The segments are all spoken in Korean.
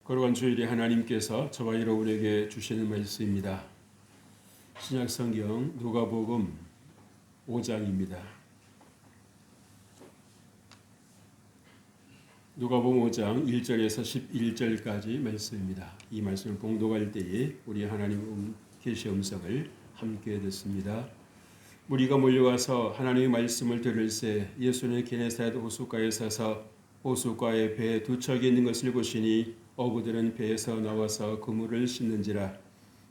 거룩한 주일에 하나님께서 저와 여러분에게 주시는 말씀입니다. 신약성경 누가복음 5장입니다. 누가복음 5장 1절에서 11절까지 말씀입니다. 이 말씀을 봉독할 때에 우리 하나님 계시 음성을 함께 듣습니다. 무리가 몰려와서 하나님의 말씀을 들을새 예수는 게네사렛 호숫가에 서서 호숫가에 배 두 척이 있는 것을 보시니 어부들은 배에서 나와서 그물을 씻는지라.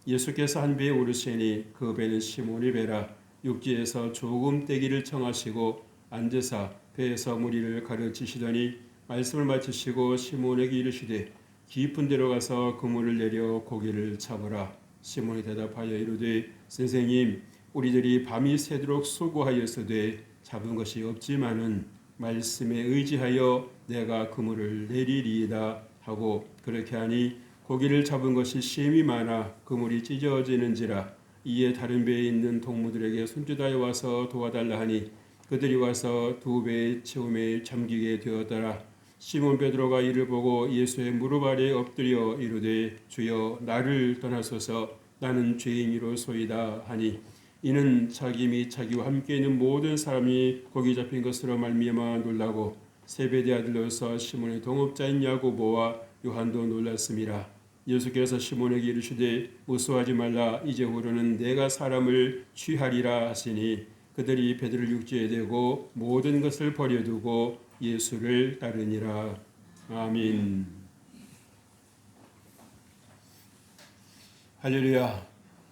예수께서 한 배에 오르시니 그 배는 시몬의 배라. 육지에서 조금 떼기를 청하시고 앉으사 배에서 무리를 가르치시더니 말씀을 마치시고 시몬에게 이르시되 깊은 데로 가서 그물을 내려 고기를 잡으라. 시몬이 대답하여 이르되 선생님, 우리들이 밤이 새도록 수고하였으되 잡은 것이 없지만은 말씀에 의지하여 내가 그물을 내리리이다 하고 그렇게 하니 고기를 잡은 것이 심히 많아 그물이 찢어지는지라. 이에 다른 배에 있는 동무들에게 손짓하여 와서 도와달라 하니 그들이 와서 두 배의 채움에 잠기게 되었더라. 시몬 베드로가 이를 보고 예수의 무릎 아래에 엎드려 이르되 주여 나를 떠나소서 나는 죄인이로소이다 하니 이는 자기 및 자기와 함께 있는 모든 사람이 고기 잡힌 것으로 말미암아 놀라고 세베대 아들로서 시몬의 동업자인 야고보와 요한도 놀랐음이라. 예수께서 시몬에게 이르시되 무수하지 말라. 이제후로는 내가 사람을 취하리라 하시니 그들이 배들을 육지에 대고 모든 것을 버려두고 예수를 따르니라. 아멘. 할렐루야,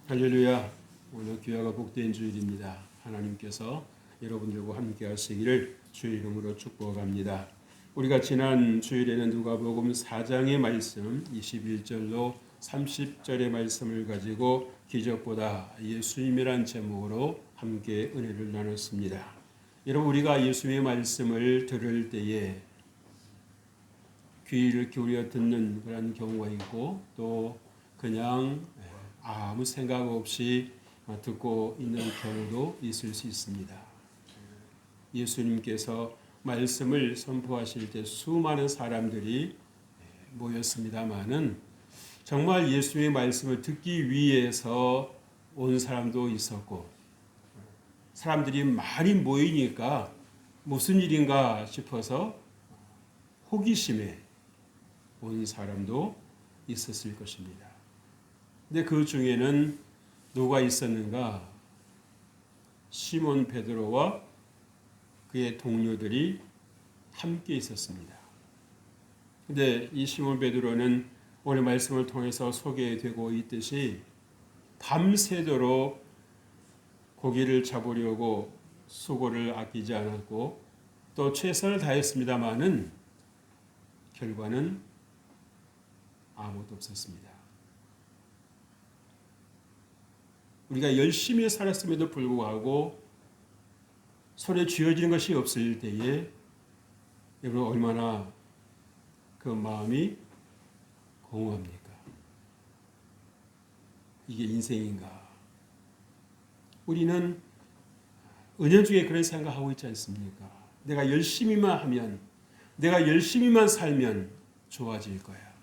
할렐루야. 오늘 귀하가 복된 주일입니다. 하나님께서 여러분들과 함께 하시기를 주의 이름으로 축복합니다. 우리가 지난 주일에는 누가복음 4장의 말씀 21절로 30절의 말씀을 가지고 기적보다 예수님이란 제목으로 함께 은혜를 나눴습니다. 여러분, 우리가 예수님의 말씀을 들을 때에 귀를 기울여 듣는 그런 경우가 있고 또 그냥 아무 생각 없이 듣고 있는 경우도 있을 수 있습니다. 예수님께서 말씀을 선포하실 때 수많은 사람들이 모였습니다마는 정말 예수님의 말씀을 듣기 위해서 온 사람도 있었고 사람들이 많이 모이니까 무슨 일인가 싶어서 호기심에 온 사람도 있었을 것입니다. 근데 그 중에는 누가 있었는가? 시몬 베드로와 그의 동료들이 함께 있었습니다. 근데 이 시몬 베드로는 오늘 말씀을 통해서 소개되고 있듯이 밤새도록 고기를 잡으려고 수고를 아끼지 않았고 또 최선을 다했습니다마는 결과는 아무것도 없었습니다. 우리가 열심히 살았음에도 불구하고 손에 쥐어지는 것이 없을 때에 여러분 얼마나 그 마음이 공허합니까? 이게 인생인가? 우리는 은연중에 그런 생각하고 있지 않습니까? 내가 열심히만 하면, 내가 열심히만 살면 좋아질 거야.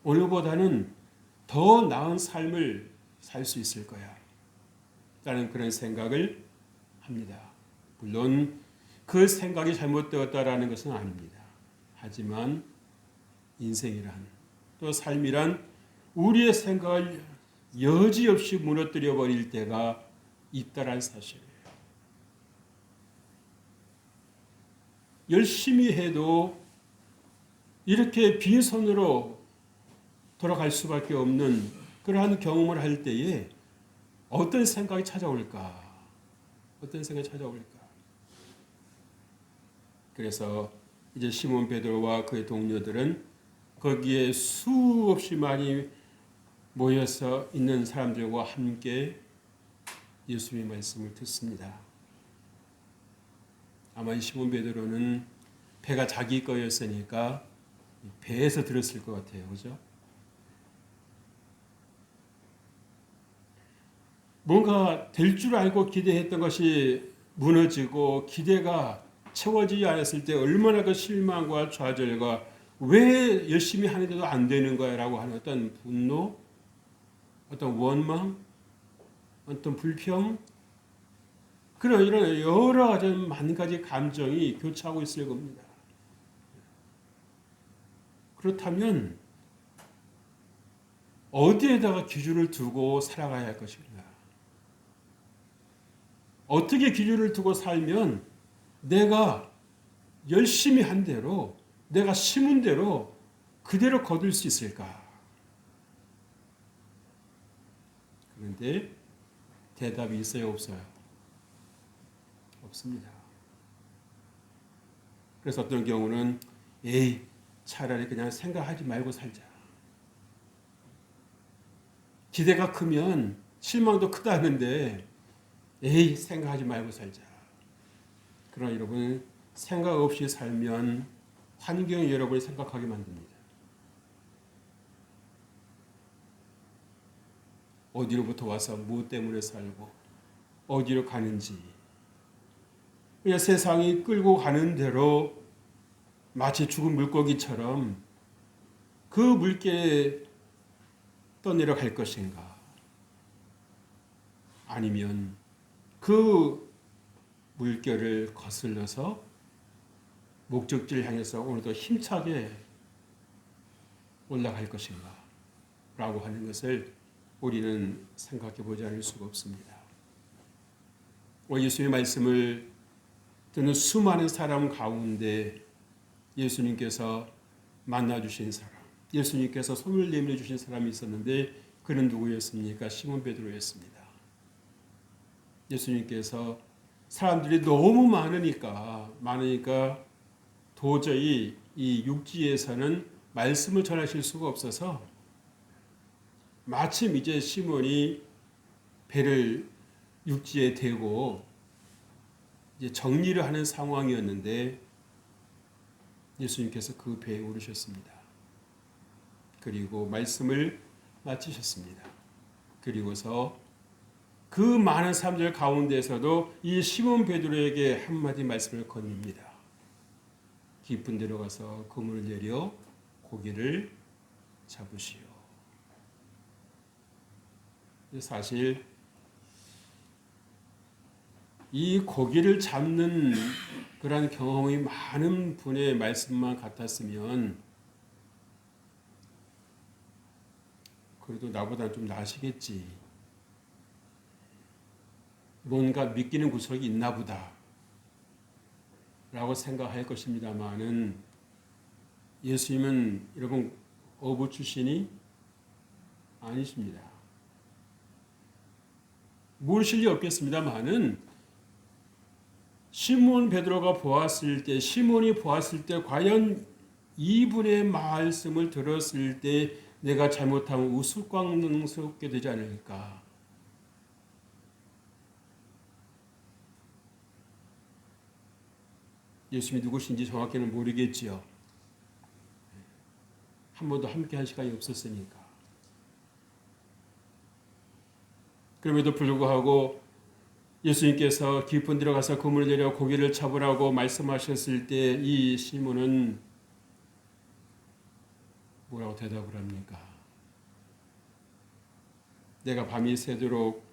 오늘보다는 더 나은 삶을 살 수 있을 거야. 라는 그런 생각을 합니다. 물론 그 생각이 잘못되었다라는 것은 아닙니다. 하지만 인생이란 또 삶이란 우리의 생각을 여지없이 무너뜨려 버릴 때가 있다란 사실이에요. 열심히 해도 이렇게 빈손으로 돌아갈 수밖에 없는 그러한 경험을 할 때에 어떤 생각이 찾아올까? 어떤 생각이 찾아올까? 그래서 이제 시몬 베드로와 그의 동료들은 거기에 수없이 많이 모여서 있는 사람들과 함께 예수님의 말씀을 듣습니다. 아마 이 시몬 베드로는 배가 자기 거였으니까 배에서 들었을 것 같아요. 그죠? 뭔가 될 줄 알고 기대했던 것이 무너지고 기대가 채워지지 않았을 때 얼마나 그 실망과 좌절과 왜 열심히 하는데도 안 되는 거야 라고 하는 어떤 분노, 어떤 원망, 어떤 불평, 그런 이런 여러 가지 만 가지 감정이 교차하고 있을 겁니다. 그렇다면 어디에다가 기준을 두고 살아가야 할 것인가? 어떻게 기준을 두고 살면 내가 열심히 한 대로, 내가 심은 대로 그대로 거둘 수 있을까? 그런데 대답이 있어요, 없어요? 없습니다. 그래서 어떤 경우는 에이, 차라리 그냥 생각하지 말고 살자. 기대가 크면 실망도 크다는데 에이, 생각하지 말고 살자. 그러나 여러분, 생각 없이 살면 환경이 여러분을 생각하게 만듭니다. 어디로부터 와서 무엇 때문에 살고 어디로 가는지, 그냥 세상이 끌고 가는 대로 마치 죽은 물고기처럼 그 물결에 떠내려 갈 것인가, 아니면 그 물결을 거슬러서 목적지를 향해서 오늘도 힘차게 올라갈 것인가 라고 하는 것을 우리는 생각해 보지 않을 수가 없습니다. 오늘 예수님의 말씀을 듣는 수많은 사람 가운데 예수님께서 만나주신 사람, 예수님께서 손을 내밀어 주신 사람이 있었는데 그는 누구였습니까? 시몬 베드로였습니다. 예수님께서 사람들이 너무 많으니까 도저히 이 육지에서는 말씀을 전하실 수가 없어서 마침 이제 시몬이 배를 육지에 대고 이제 정리를 하는 상황이었는데 예수님께서 그 배에 오르셨습니다. 그리고 말씀을 마치셨습니다. 그리고서 그 많은 사람들 가운데서도 이 시몬 베드로에게 한마디 말씀을 건넵니다. 깊은 데로 가서 그물을 내려 고기를 잡으시오. 사실 이 고기를 잡는 그런 경험이 많은 분의 말씀만 같았으면 그래도 나보다 좀 나으시겠지. 뭔가 믿기는 구석이 있나 보다 라고 생각할 것입니다만은 예수님은 여러분 어부 출신이 아니십니다. 모르실 리 없겠습니다만은 시몬 베드로가 보았을 때, 시몬이 보았을 때 과연 이분의 말씀을 들었을 때 내가 잘못하면 우스꽝스럽게 되지 않을까. 예수님이 누구신지 정확히는 모르겠지요. 한 번도 함께한 시간이 없었으니까. 그럼에도 불구하고 예수님께서 깊은 데로 가서 그물을 내려 고기를 잡으라고 말씀하셨을 때 이 시몬은 뭐라고 대답을 합니까? 내가 밤이 새도록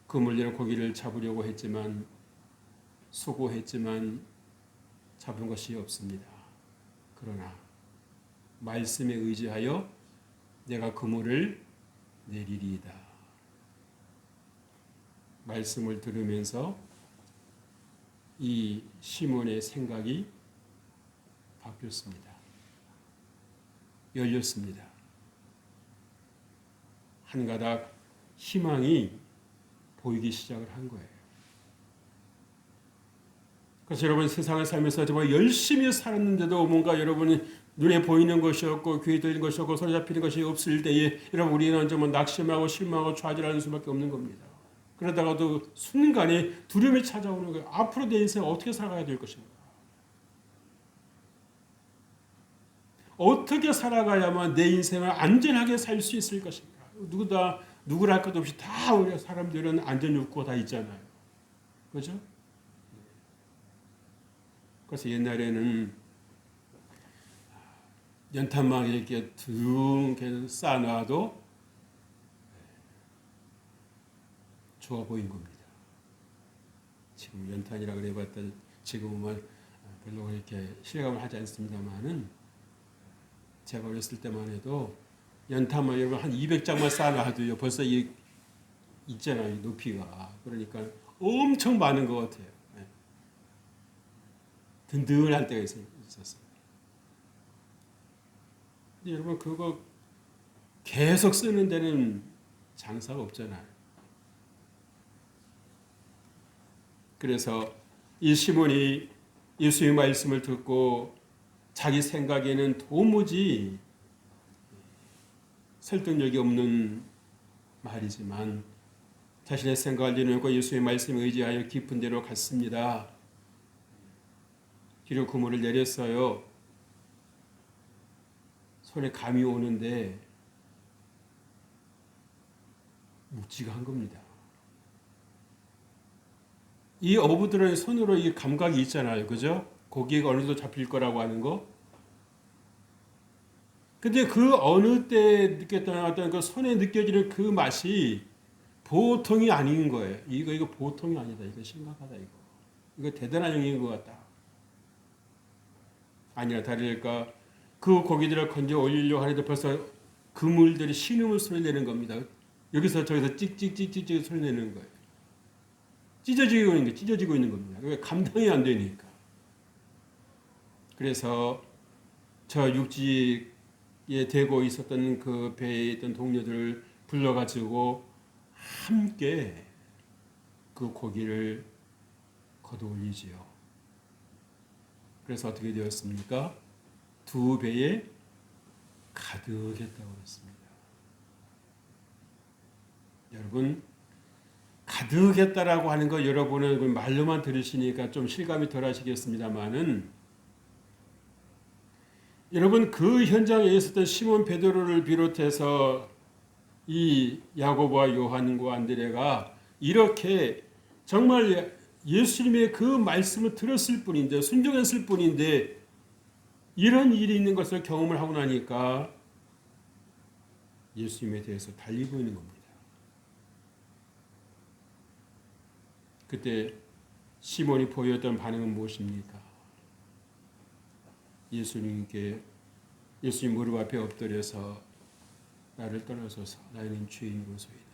그물 내려 고기를 잡으려고 했지만 수고했지만 잡은 것이 없습니다. 그러나 말씀에 의지하여 내가 그물을 내리리이다. 말씀을 들으면서 이 시몬의 생각이 바뀌었습니다. 열렸습니다. 한 가닥 희망이 보이기 시작을 한 거예요. 그래서 여러분 세상을 살면서 정말 열심히 살았는데도 뭔가 여러분이 눈에 보이는 것이 없고 귀에 들리는 것이 없고 손에 잡히는 것이 없을 때에 여러분 우리는 정말 낙심하고 실망하고 좌절하는 수밖에 없는 겁니다. 그러다가도 순간에 두려움이 찾아오는 거예요. 앞으로 내 인생 어떻게 살아가야 될 것인가? 어떻게 살아가야만 내 인생을 안전하게 살 수 있을 것인가? 누구라 할 것 없이 다 우리 사람들은 안전 욕구가 다 있잖아요. 그렇죠? 그래서 옛날에는 연탄막 이렇게 둥 쌓아놔도 좋아 보인 겁니다. 지금 연탄이라 그래봤다 지금은 별로 그렇게 실감을 하지 않습니다만은 제가 어렸을 때만 해도 연탄만 여러분 한 200장만 쌓아놔도요 벌써 있잖아요 높이가. 그러니까 엄청 많은 것 같아요. 든든할 때가 있었어요. 근데 여러분 그거 계속 쓰는 데는 장사가 없잖아요. 그래서 이 시몬이 예수의 말씀을 듣고 자기 생각에는 도무지 설득력이 없는 말이지만 자신의 생각을 내놓고 예수의 말씀에 의지하여 깊은 데로 갔습니다. 뒤로 그물을 내렸어요. 손에 감이 오는데 묵지가 한 겁니다. 이 어부들은 손으로 이 감각이 있잖아요. 그죠? 고기가 어느 정도 잡힐 거라고 하는 거. 근데 그 어느 때 느꼈던 어떤 그 손에 느껴지는 그 맛이 보통이 아닌 거예요. 이거 보통이 아니다. 이거 심각하다. 이거 대단한 영역인 것 같다. 아니나 다를까 그 고기들을 건져 올리려고 하는데 벌써 그물들이 신음을 소리 내는 겁니다. 여기서 저기서 찍찍찍찍 소리 내는 거예요. 찢어지고 있는 겁니다. 왜 감당이 안 되니까. 그래서 저 육지에 대고 있었던 그 배에 있던 동료들을 불러가지고 함께 그 고기를 걷어 올리지요. 그래서 어떻게 되었습니까? 두 배에 가득했다고 했습니다. 여러분 가득했다라고 하는 거 여러분은 말로만 들으시니까 좀 실감이 덜 하시겠습니다만은 여러분 그 현장에 있었던 시몬 베드로를 비롯해서 이 야고보와 요한과 안드레가 이렇게 정말 예수님의 그 말씀을 들었을 뿐인데 순종했을 뿐인데 이런 일이 있는 것을 경험을 하고 나니까 예수님에 대해서 달리 보이는 겁니다. 그때 시몬이 보였던 반응은 무엇입니까? 예수님 무릎 앞에 엎드려서 나를 떠나소서 나는 죄인으로소이다.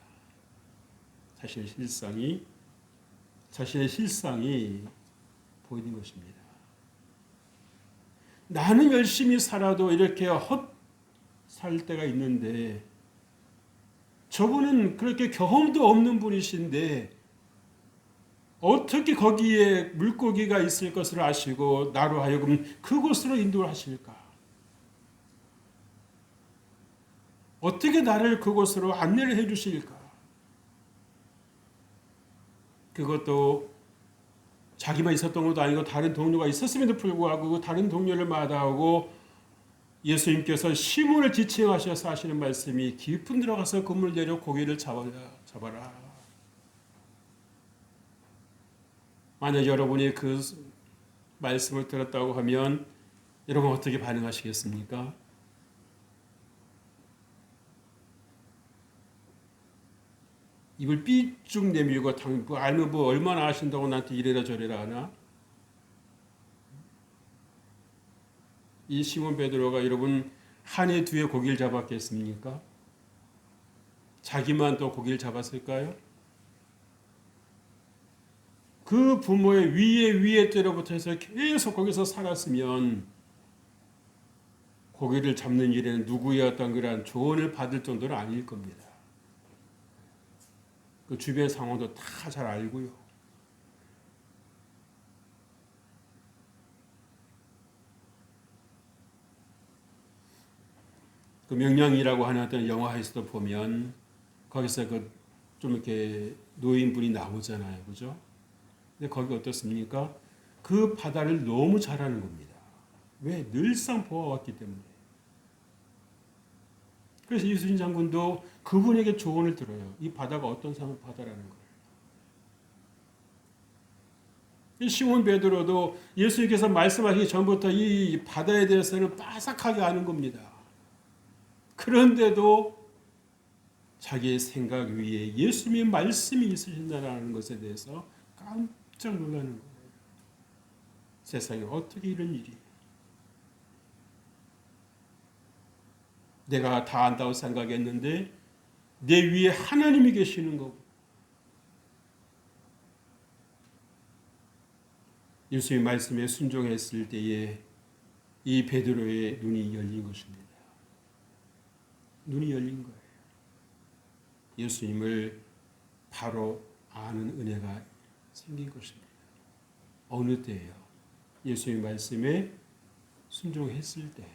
자신의 실상이 보이는 것입니다. 나는 열심히 살아도 이렇게 헛살 때가 있는데 저분은 그렇게 경험도 없는 분이신데 어떻게 거기에 물고기가 있을 것을 아시고 나로 하여금 그곳으로 인도를 하실까? 어떻게 나를 그곳으로 안내를 해 주실까? 그것도 자기만 있었던 것도 아니고 다른 동료가 있었음에도 불구하고 다른 동료를 마다하고 예수님께서 시몬을 지칭하셔서 하시는 말씀이 깊은 들어가서 그물 내려 고기를 잡아라. 만약 여러분이 그 말씀을 들었다고 하면 여러분 어떻게 반응하시겠습니까? 입을 삐쭉 내밀고 알면 뭐 얼마나 아신다고 나한테 이래라 저래라 하나? 이 시몬 베드로가 여러분 한 해 뒤에 고기를 잡았겠습니까? 자기만 또 고기를 잡았을까요? 그 부모의 위에 때로부터 해서 계속 거기서 살았으면 고기를 잡는 일에는 누구의 어떤 그런 조언을 받을 정도는 아닐 겁니다. 그 주변 상황도 다 잘 알고요. 그 명량이라고 하는 어떤 영화에서도 보면 거기서 그 좀 이렇게 노인분이 나오잖아요, 그죠? 근데 거기 어떻습니까? 그 바다를 너무 잘 아는 겁니다. 왜? 늘상 보아왔기 때문에. 그래서 이순신 장군도 그분에게 조언을 들어요. 이 바다가 어떤 바다라는 걸. 이 시몬 베드로도 예수님께서 말씀하시기 전부터 이 바다에 대해서는 빠삭하게 아는 겁니다. 그런데도 자기의 생각 위에 예수님의 말씀이 있으신다는 것에 대해서 깜짝 놀라는 거예요. 세상에 어떻게 이런 일이? 내가 다 안다고 생각했는데 내 위에 하나님이 계시는 거고. 예수님의 말씀에 순종했을 때에 이 베드로의 눈이 열린 것입니다. 눈이 열린 거예요. 예수님을 바로 아는 은혜가 생긴 것입니다. 어느 때예요? 예수님의 말씀에 순종했을 때.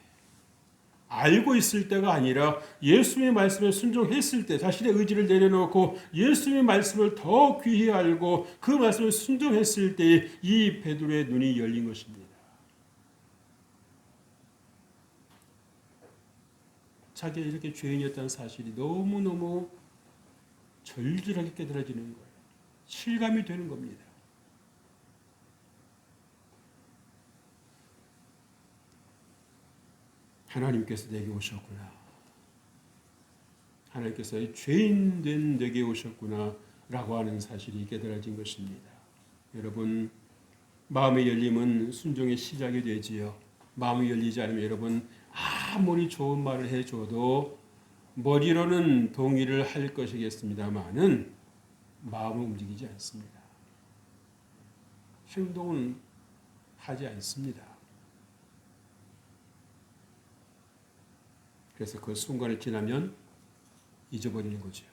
알고 있을 때가 아니라 예수님의 말씀에 순종했을 때, 자신의 의지를 내려놓고 예수님의 말씀을 더 귀히 알고 그 말씀에 순종했을 때 이 베드로의 눈이 열린 것입니다. 자기가 이렇게 죄인이었다는 사실이 너무너무 절절하게 깨달아지는 거예요. 실감이 되는 겁니다. 하나님께서 내게 오셨구나. 하나님께서 죄인 된 내게 오셨구나 라고 하는 사실이 깨달아진 것입니다. 여러분, 마음의 열림은 순종의 시작이 되지요. 마음이 열리지 않으면 여러분 아무리 좋은 말을 해줘도 머리로는 동의를 할 것이겠습니다만은 마음은 움직이지 않습니다. 행동은 하지 않습니다. 그래서 그 순간을 지나면 잊어버리는 거죠.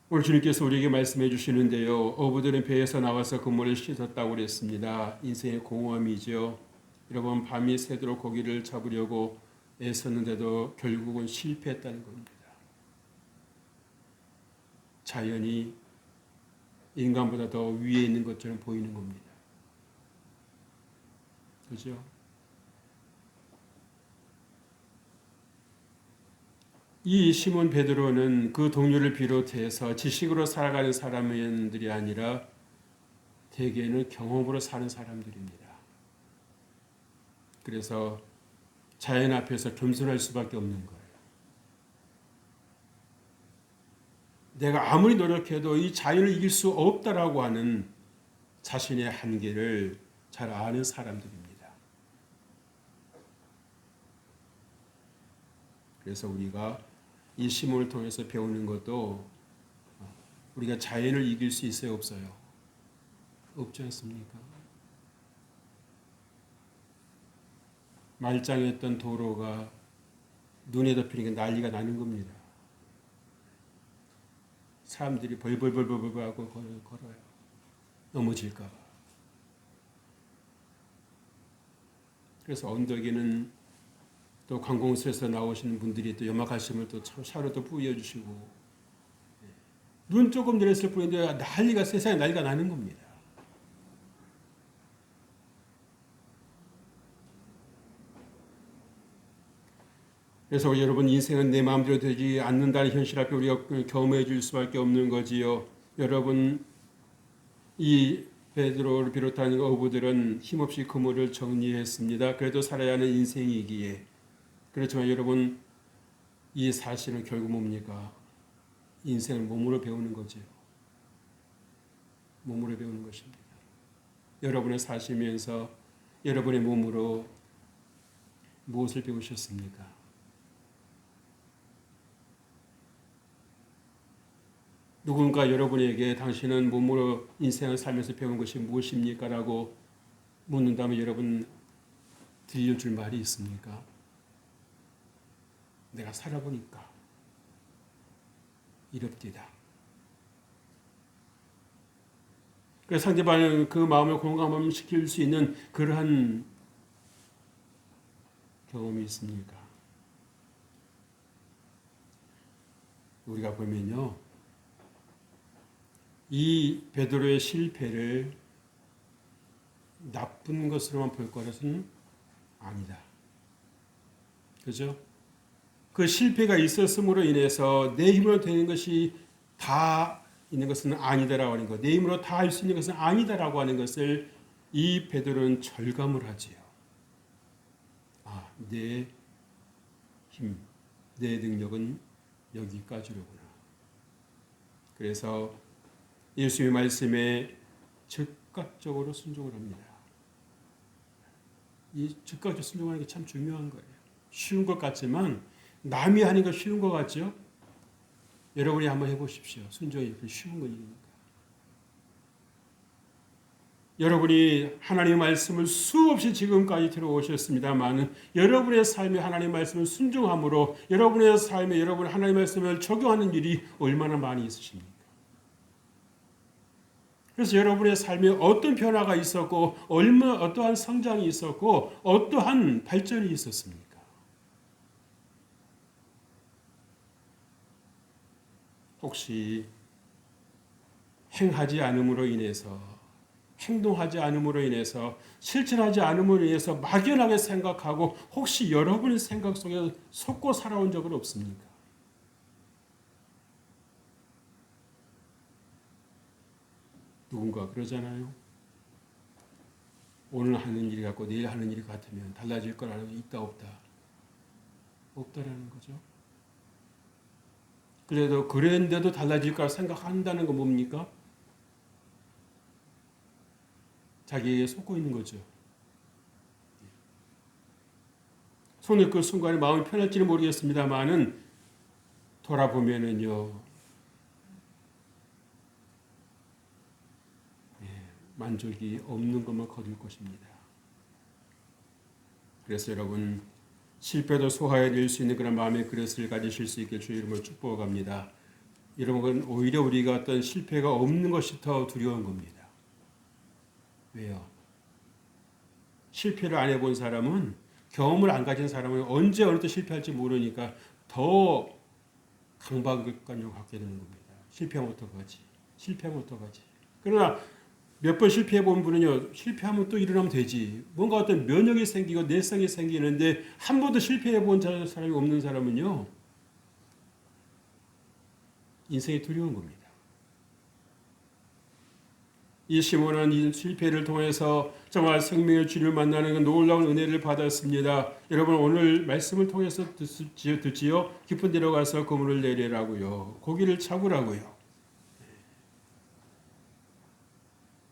오늘 주님께서 우리에게 말씀해 주시는데요. 어부들은 배에서 나와서 그물을 씻었다고 그랬습니다. 인생의 공허함이죠. 여러분, 밤이 새도록 고기를 잡으려고 애썼는데도 결국은 실패했다는 겁니다. 자연이 인간보다 더 위에 있는 것처럼 보이는 겁니다. 그죠? 이 시몬 베드로는 그 동료를 비롯해서 지식으로 살아가는 사람들이 아니라 대개는 경험으로 사는 사람들입니다. 그래서 자연 앞에서 겸손할 수밖에 없는 거예요. 내가 아무리 노력해도 이 자연을 이길 수 없다라고 하는 자신의 한계를 잘 아는 사람들입니다. 그래서 우리가 이 시몬을 통해서 배우는 것도 우리가 자연을 이길 수 있어요, 없어요? 없지 않습니까? 말짱했던 도로가 눈에 덮이니까 난리가 나는 겁니다. 사람들이 벌벌벌벌 하고 걸어요. 넘어질까 봐. 그래서 언덕에는 또 관공서에서 나오시는 분들이 또 염화칼슘을 또 차로 또 뿌려주시고 눈 조금 내렸을 뿐인데 난리가 세상에 난리가 나는 겁니다. 그래서 여러분, 인생은 내 마음대로 되지 않는다는 현실 앞에 우리가 경험해 줄 수밖에 없는 거지요. 여러분, 이 베드로를 비롯한 어부들은 힘없이 그물을 정리했습니다. 그래도 살아야 하는 인생이기에. 그렇지만 여러분, 이 사실은 결국 뭡니까? 인생을 몸으로 배우는 거죠. 몸으로 배우는 것입니다. 여러분의 사시면서 여러분의 몸으로 무엇을 배우셨습니까? 누군가 여러분에게 당신은 몸으로 인생을 살면서 배운 것이 무엇입니까? 라고 묻는다면 여러분 들려줄 말이 있습니까? 내가 살아보니까 이럽디다. 그래서 상대방의 그 마음을 공감시킬 수 있는 그러한 경험이 있습니까? 우리가 보면요, 이 베드로의 실패를 나쁜 것으로만 볼 것은 아니다. 그죠? 그 실패가 있었음으로 인해서 내 힘으로 되는 것이 다 있는 것은 아니다라고 하는 것, 내 힘으로 다 할 수 있는 것은 아니다라고 하는 것을 이 베드로는 절감을 하지요. 아, 내 힘, 내 능력은 여기까지로구나. 그래서 예수의 말씀에 즉각적으로 순종을 합니다. 이 즉각적으로 순종하는 게 참 중요한 거예요. 쉬운 것 같지만 남이 하는 거 쉬운 것 같죠? 여러분이 한번 해보십시오. 순종이 그렇게 쉬운 거니까. 여러분이 하나님의 말씀을 수없이 지금까지 들어오셨습니다만 여러분의 삶에 하나님의 말씀을 순종함으로 여러분의 삶에 여러분 하나님의 말씀을 적용하는 일이 얼마나 많이 있으십니까? 그래서 여러분의 삶에 어떤 변화가 있었고 어떠한 성장이 있었고 어떠한 발전이 있었습니까? 혹시 행하지 않음으로 인해서 행동하지 않음으로 인해서 실천하지 않음으로 인해서 막연하게 생각하고 혹시 여러분의 생각 속에 속고 살아온 적은 없습니까? 누군가 그러잖아요. 오늘 하는 일이 같고 내일 하는 일이 같으면 달라질 거라는 게 있다 없다? 없다라는 거죠. 그래도 그랬는데도 달라질 거라 생각한다는 건 뭡니까? 자기에게 속고 있는 거죠. 손을 그 순간에 마음이 편할지는 모르겠습니다만은 돌아보면은요, 만족이 없는 것만 거둘 것입니다. 그래서 여러분 실패도 소화해낼 수 있는 그런 마음의 그릇을 가지실 수 있게 주의 이름으로 축복합니다. 여러분 오히려 우리가 어떤 실패가 없는 것이 더 두려운 겁니다. 왜요? 실패를 안 해본 사람은 경험을 안 가진 사람은 언제 어느 때 실패할지 모르니까 더 강박관념을 갖게 되는 겁니다. 실패하면 어떡하지? 실패하면 어떡하지? 그러나 몇 번 실패해 본 분은요, 실패하면 또 일어나면 되지. 뭔가 어떤 면역이 생기고 내성이 생기는데 한 번도 실패해 본 사람이 없는 사람은요, 인생이 두려운 겁니다. 이 시몬은 이 실패를 통해서 정말 생명의 주를 만나는 그 놀라운 은혜를 받았습니다. 여러분 오늘 말씀을 통해서 듣지요. 깊은 데로 가서 그물을 내리라고요. 고기를 잡으라고요.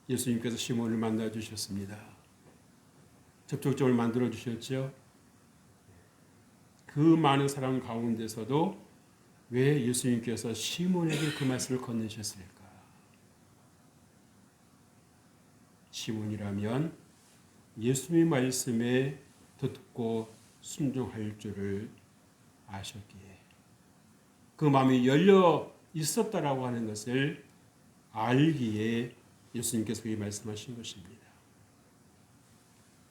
예수님께서 시몬을 만나 주셨습니다. 접촉점을 만들어 주셨죠. 그 많은 사람 가운데서도 왜 예수님께서 시몬에게 그 말씀을 건네셨을까? 시몬이라면 예수님의 말씀에 듣고 순종할 줄을 아셨기에 그 마음이 열려 있었다라고 하는 것을 알기에 예수님께서 그렇게 말씀하신 것입니다.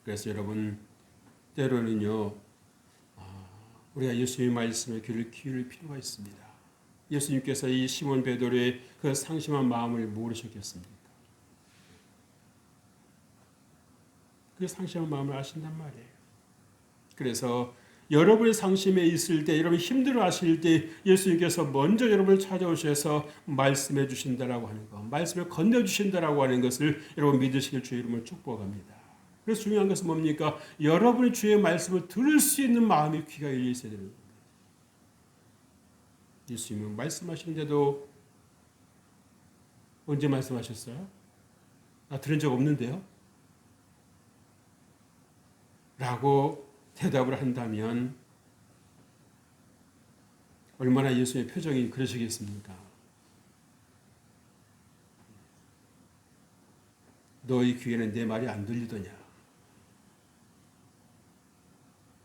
그래서 여러분 때로는요 우리가 예수님의 말씀에 귀를 기울일 필요가 있습니다. 예수님께서 이 시몬 베드로의 그 상심한 마음을 모르셨겠습니까? 그 상심한 마음을 아신단 말이에요. 그래서 여러분의 상심에 있을 때, 여러분 힘들어 하실 때 예수님께서 먼저 여러분을 찾아오셔서 말씀해 주신다라고 하는 것, 말씀을 건네주신다라고 하는 것을 여러분 믿으시길 주의 이름으로 축복합니다. 그래서 중요한 것은 뭡니까? 여러분이 주의 말씀을 들을 수 있는 마음의 귀가 열려 있어야 되는 겁니다. 예수님은 말씀하시는데도 언제 말씀하셨어요? 나 들은 적 없는데요? 라고 대답을 한다면 얼마나 예수님의 표정이 그러시겠습니까? 너희 귀에는 내 말이 안 들리더냐?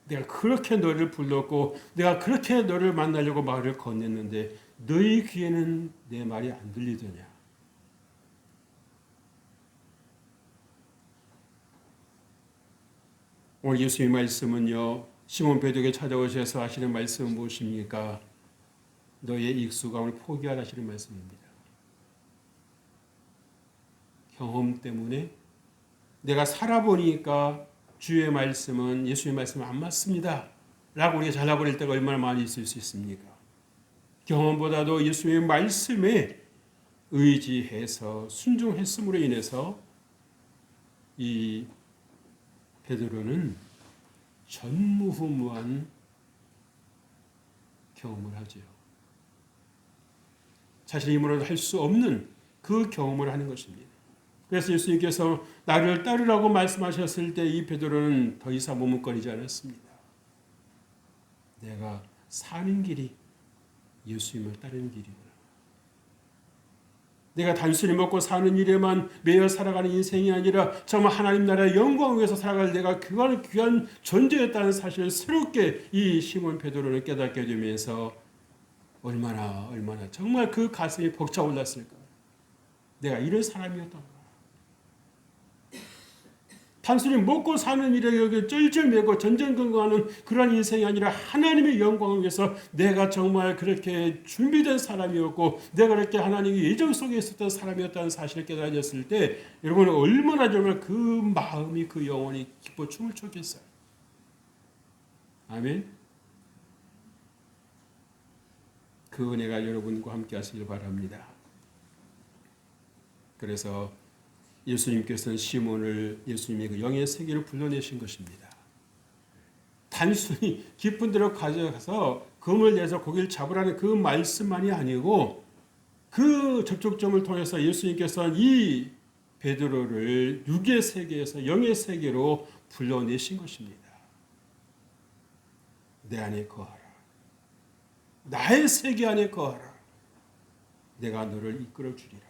내가 그렇게 너를 불렀고 내가 그렇게 너를 만나려고 말을 건넸는데 너희 귀에는 내 말이 안 들리더냐? 오늘 예수님의 말씀은요. 시몬 베드로에게 찾아오셔서 하시는 말씀은 무엇입니까? 너의 익숙함을 포기하라 하시는 말씀입니다. 경험 때문에 내가 살아보니까 주의 말씀은 예수의 말씀은 안 맞습니다. 라고 우리가 잘라버릴 때가 얼마나 많이 있을 수 있습니까? 경험보다도 예수님의 말씀에 의지해서 순종했음으로 인해서 이 베드로는 전무후무한 경험을 하죠. 자신의 힘으로 할 수 없는 그 경험을 하는 것입니다. 그래서 예수님께서 나를 따르라고 말씀하셨을 때 이 베드로는 더 이상 머뭇거리지 않았습니다. 내가 사는 길이 예수님을 따르는 길이구나. 내가 단순히 먹고 사는 일에만 매여 살아가는 인생이 아니라 정말 하나님 나라의 영광을 위해서 살아갈 내가 그거는 귀한 존재였다는 사실을 새롭게 이 시몬 베드로는 깨닫게 되면서 얼마나 정말 그 가슴이 벅차올랐을까. 내가 이런 사람이었던 단순히 먹고 사는 일에 여기 쩔쩔매고 전전긍긍하는 그런 인생이 아니라 하나님의 영광을 위해서 내가 정말 그렇게 준비된 사람이었고 내가 그렇게 하나님의 예정 속에 있었던 사람이었다는 사실을 깨달았을 때 여러분은 얼마나 정말 그 마음이 그 영혼이 기뻐 춤을 췄겠어요. 아멘. 그 은혜가 여러분과 함께 하시길 바랍니다. 그래서 예수님께서는 시몬을 예수님의 그 영의 세계로 불러내신 것입니다. 단순히 깊은 데로 가져가서 검을 내서 고기를 잡으라는 그 말씀만이 아니고 그 접촉점을 통해서 예수님께서는 이 베드로를 육의 세계에서 영의 세계로 불러내신 것입니다. 내 안에 거하라. 나의 세계 안에 거하라. 내가 너를 이끌어 주리라.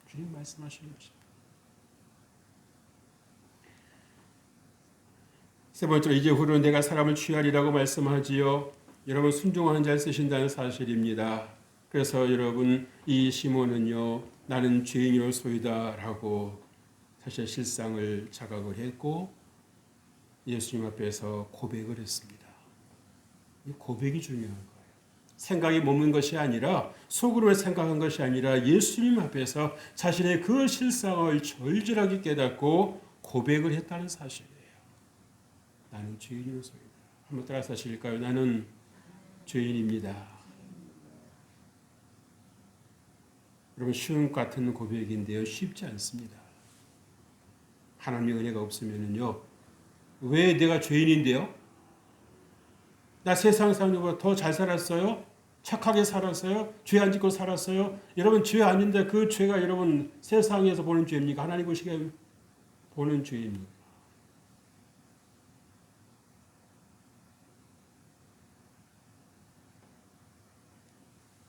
주님 말씀하시는 것입니다. 세 번째로 이제후로 내가 사람을 취하리라고 말씀하지요. 여러분 순종하는 자를 쓰신다는 사실입니다. 그래서 여러분 이 시몬은요 나는 죄인이로소이다라고 사실 실상을 자각을 했고 예수님 앞에서 고백을 했습니다. 이 고백이 중요한 거예요. 생각이 머문 것이 아니라 속으로 생각한 것이 아니라 예수님 앞에서 자신의 그 실상을 절절하게 깨닫고 고백을 했다는 사실이에요. 나는 죄인이로소이다. 한번 따라서 하실까요? 나는 죄인입니다. 여러분 쉬운 같은 고백인데요. 쉽지 않습니다. 하나님의 은혜가 없으면요. 왜 내가 죄인인데요? 나 세상 사람들보다 더 잘 살았어요? 착하게 살았어요? 죄 안 짓고 살았어요? 여러분 죄 아닌데 그 죄가 여러분 세상에서 보는 죄입니까? 하나님 보시기에 보는 죄입니까?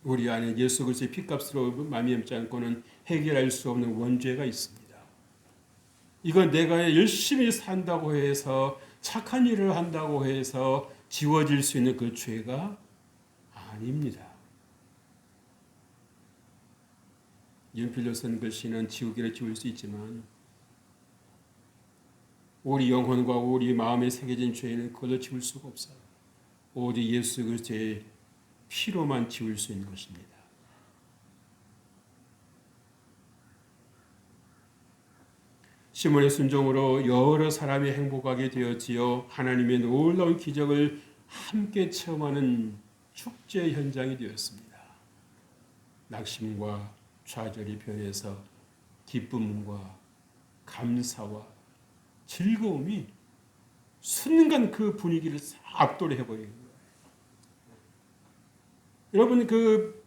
우리 안에 예수 그리스도의 피값으로 말미암지 않고는 해결할 수 없는 원죄가 있습니다. 이건 내가 열심히 산다고 해서 착한 일을 한다고 해서 지워질 수 있는 그 죄가 아닙니다. 연필로 쓴 글씨는 지우개로 지울 수 있지만 우리 영혼과 우리 마음에 새겨진 죄는 그걸로 지울 수가 없어요. 오직 예수 그리스도의 피로만 지울 수 있는 것입니다. 시몬의 순종으로 여러 사람이 행복하게 되었지요. 하나님의 놀라운 기적을 함께 체험하는 축제 현장이 되었습니다. 낙심과 좌절이 변해서 기쁨과 감사와 즐거움이 순간 그 분위기를 압도해버리는 거예요. 여러분 그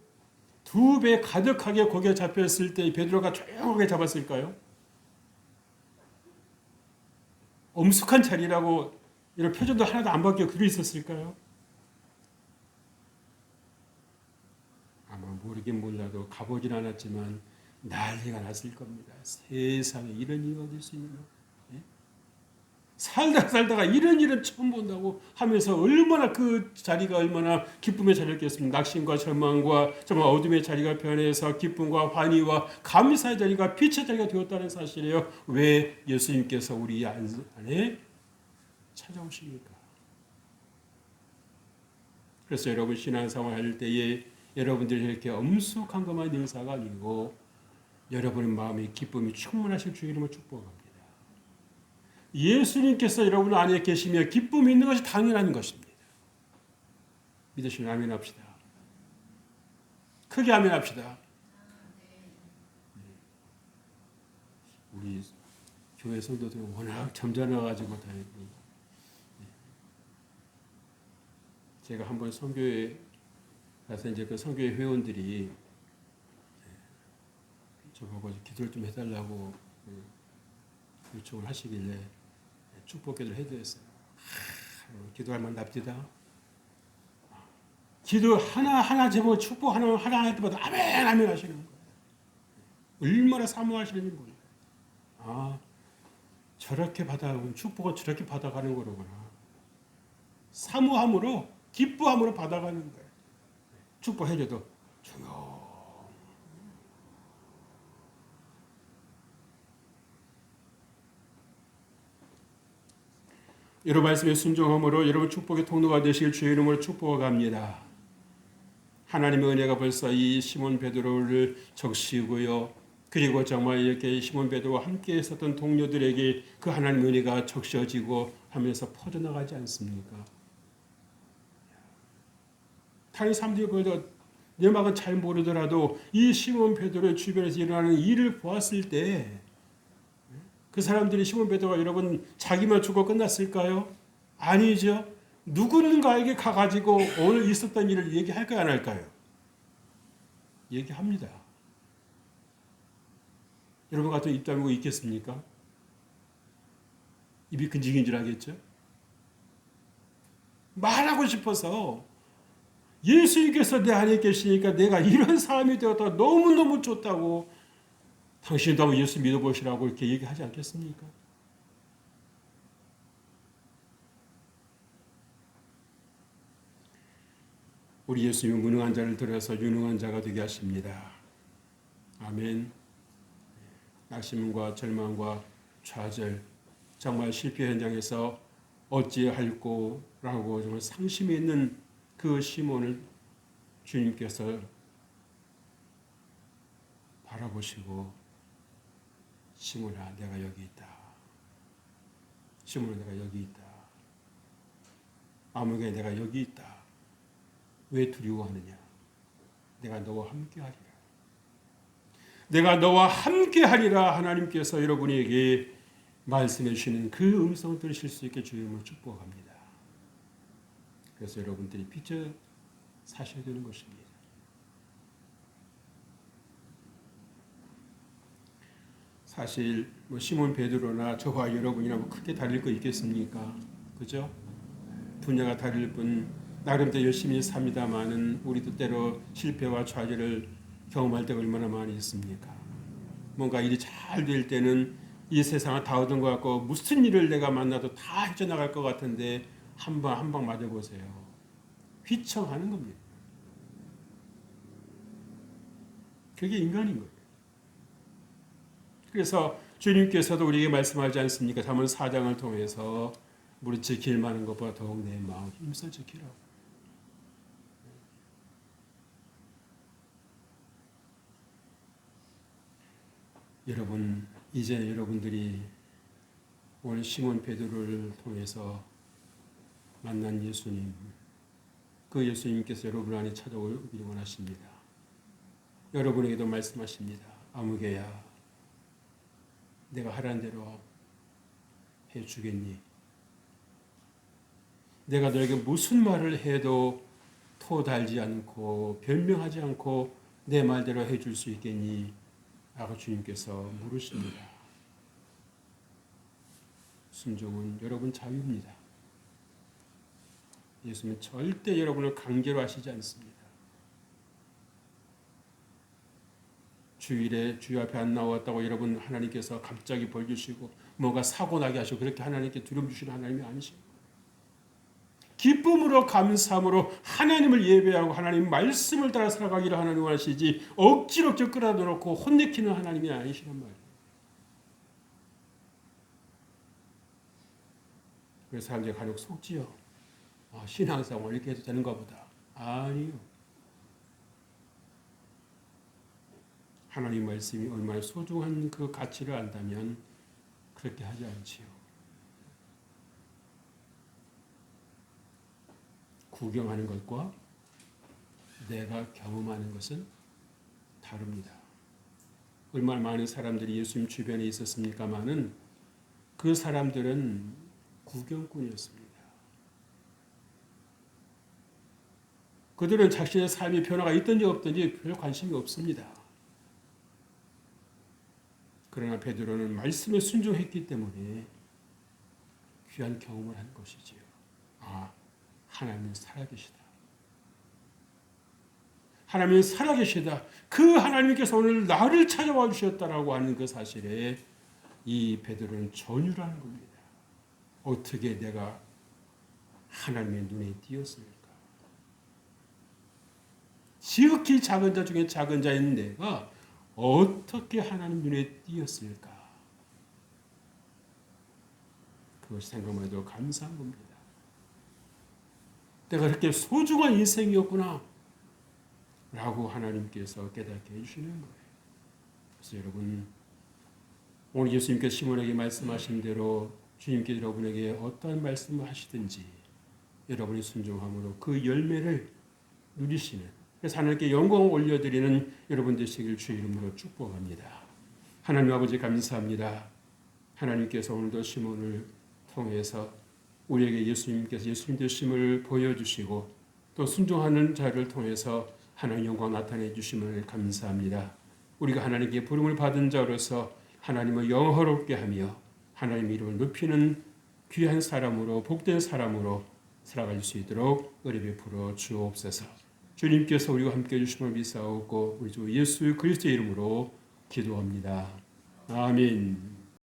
두 배 가득하게 고기가 잡혔을 때 베드로가 조용하게 잡았을까요? 엄숙한 자리라고 이런 표정도 하나도 안 바뀌어 그려 있었을까요? 아마 모르긴 몰라도 가보진 않았지만 난리가 났을 겁니다. 세상에 이런 일이 어디 수 있는 거? 예? 살다가 이런 일은 처음 본다고 하면서 얼마나 그 자리가 얼마나 기쁨의 자리였겠습니까? 낙심과 절망과 정말 어둠의 자리가 변해서 기쁨과 환희와 감사의 자리가 빛의 자리가 되었다는 사실이에요. 왜 예수님께서 우리 안에 찾아오십니까? 그래서 여러분 신앙생활 할 때에 여러분들이 이렇게 엄숙한 것만 능사가 아니고 여러분의 마음에 기쁨이 충만하실 주 이름으로 축복합니다. 예수님께서 여러분 안에 계시며 기쁨이 있는 것이 당연한 것입니다. 믿으시면 아멘 합시다. 크게 아멘 합시다. 우리 교회 성도들은 워낙 점잖아가지고 다행히 제가 한번 선교회 가서 이제 그 선교회 회원들이 저보고 기도를 좀 해달라고 요청을 하시길래 축복 기도를 해드렸어요. 기도할 만납니다. 기도 하나 제목 축복 하나 할 때마다 아멘 아멘 하시는 거예요. 얼마나 사모하시는지 몰라요. 아, 저렇게 받아가는 축복을 저렇게 받아가는 거로구나. 사모함으로 기뻐함으로 받아가는 거예요. 축복해줘도 조용. 여러분 말씀에 순종함으로 여러분 축복의 통로가 되실 주의 이름으로 축복합니다. 하나님의 은혜가 벌써 이 시몬 베드로를 적시고요. 그리고 정말 이렇게 시몬 베드로와 함께 있었던 동료들에게 그 하나님의 은혜가 적셔지고 하면서 퍼져나가지 않습니까? 다른 사람들이 보여도 내막은 잘 모르더라도 이 시몬 베드로의 주변에서 일어나는 일을 보았을 때 그 사람들이 시몬 베드로가 여러분 자기만 죽고 끝났을까요? 아니죠. 누군가에게 가가지고 오늘 있었던 일을 얘기할까요? 안 할까요? 얘기합니다. 여러분 같은 입 다물고 있겠습니까? 입이 근질근질하겠죠? 말하고 싶어서 예수님께서 내 안에 계시니까 내가 이런 사람이 되었다 너무너무 좋다고 당신도 한번 예수 믿어보시라고 이렇게 얘기하지 않겠습니까? 우리 예수님은 무능한 자를 들여서 유능한 자가 되게 하십니다. 아멘. 낙심과 절망과 좌절, 정말 실패 현장에서 어찌할꼬라고 정말 상심이 있는 그 시몬을 주님께서 바라보시고 시몬아 내가 여기 있다. 시몬아 내가 여기 있다. 아무개 내가 여기 있다. 왜 두려워하느냐? 내가 너와 함께하리라. 내가 너와 함께하리라. 하나님께서 여러분에게 말씀해 주시는 그 음성 들으실 수 있게 주님을 축복합니다. 그래서 여러분들이 비춰 사셔야 되는 것입니다. 사실 뭐 시몬 베드로나 저와 여러분이나 뭐 크게 다를 거 있겠습니까? 그죠? 분야가 다를 뿐 나름대로 열심히 삽니다마는 우리도 때로 실패와 좌절을 경험할 때가 얼마나 많이 있습니까? 뭔가 일이 잘 될 때는 이 세상을 다 얻은 것 같고 무슨 일을 내가 만나도 다 헤쳐나갈 것 같은데 한 방 맞아보세요. 휘청하는 겁니다. 그게 인간인 거예요. 그래서 주님께서도 우리에게 말씀하지 않습니까? 잠언 4장을 통해서 무릇 길 많은 것보다 더욱 내 마음 힘써 지키라고. 여러분 이제 여러분들이 오늘 시몬 베드로를 통해서 만난 예수님, 그 예수님께서 여러분 안에 찾아오기를 원하십니다. 여러분에게도 말씀하십니다. 아무개야 내가 하라는 대로 해주겠니? 내가 너에게 무슨 말을 해도 토달지 않고 변명하지 않고 내 말대로 해줄 수 있겠니? 라고 주님께서 물으십니다. 순종은 여러분 자유입니다. 예수님은 절대 여러분을 강제로 하시지 않습니다. 주일에 주여 앞에 안 나왔다고 여러분 하나님께서 갑자기 벌 주시고 뭐가 사고 나게 하시고 그렇게 하나님께 두려움 주시는 하나님이 아니시고 기쁨으로 감사함으로 하나님을 예배하고 하나님 말씀을 따라 살아가기를 하나님 원하시지 억지로 끌어다 놓고 혼내키는 하나님이 아니시란 말이에요. 그래서 사람들이 간혹 속지요. 신앙생활 이렇게 해도 되는가 보다. 아니요. 하나님 말씀이 얼마나 소중한 그 가치를 안다면 그렇게 하지 않지요. 구경하는 것과 내가 경험하는 것은 다릅니다. 얼마나 많은 사람들이 예수님 주변에 있었습니까마는 그 사람들은 구경꾼이었습니다. 그들은 자신의 삶의 변화가 있든지 없든지 별 관심이 없습니다. 그러나 베드로는 말씀에 순종했기 때문에 귀한 경험을 한 것이지요. 아, 하나님은 살아계시다. 하나님은 살아계시다. 그 하나님께서 오늘 나를 찾아와 주셨다라고 하는 그 사실에 이 베드로는 전율하는 겁니다. 어떻게 내가 하나님의 눈에 띄었을까? 지극히 작은 자 중에 작은 자인 내가 어떻게 하나님 눈에 띄었을까? 그것이 생각만 해도 감사한 겁니다. 내가 그렇게 소중한 인생이었구나 라고 하나님께서 깨닫게 해주시는 거예요. 그래서 여러분, 오늘 예수님께서 시몬에게 말씀하신 대로 주님께서 여러분에게 어떠한 말씀을 하시든지 여러분이 순종함으로 그 열매를 누리시는, 그래서 하나님께 영광을 올려드리는 여러분 되시길 주의 이름으로 축복합니다. 하나님 아버지 감사합니다. 하나님께서 오늘도 시몬을 통해서 우리에게 예수님께서 예수님 되심을 보여주시고 또 순종하는 자를 통해서 하나님 영광 나타내 주심을 감사합니다. 우리가 하나님께 부름을 받은 자로서 하나님을 영화롭게 하며 하나님 이름을 높이는 귀한 사람으로 복된 사람으로 살아갈 수 있도록 은혜 베풀어 주옵소서. 주님께서 우리와 함께 해주심을 믿사옵고 우리 주 예수 그리스도의 이름으로 기도합니다. 아멘.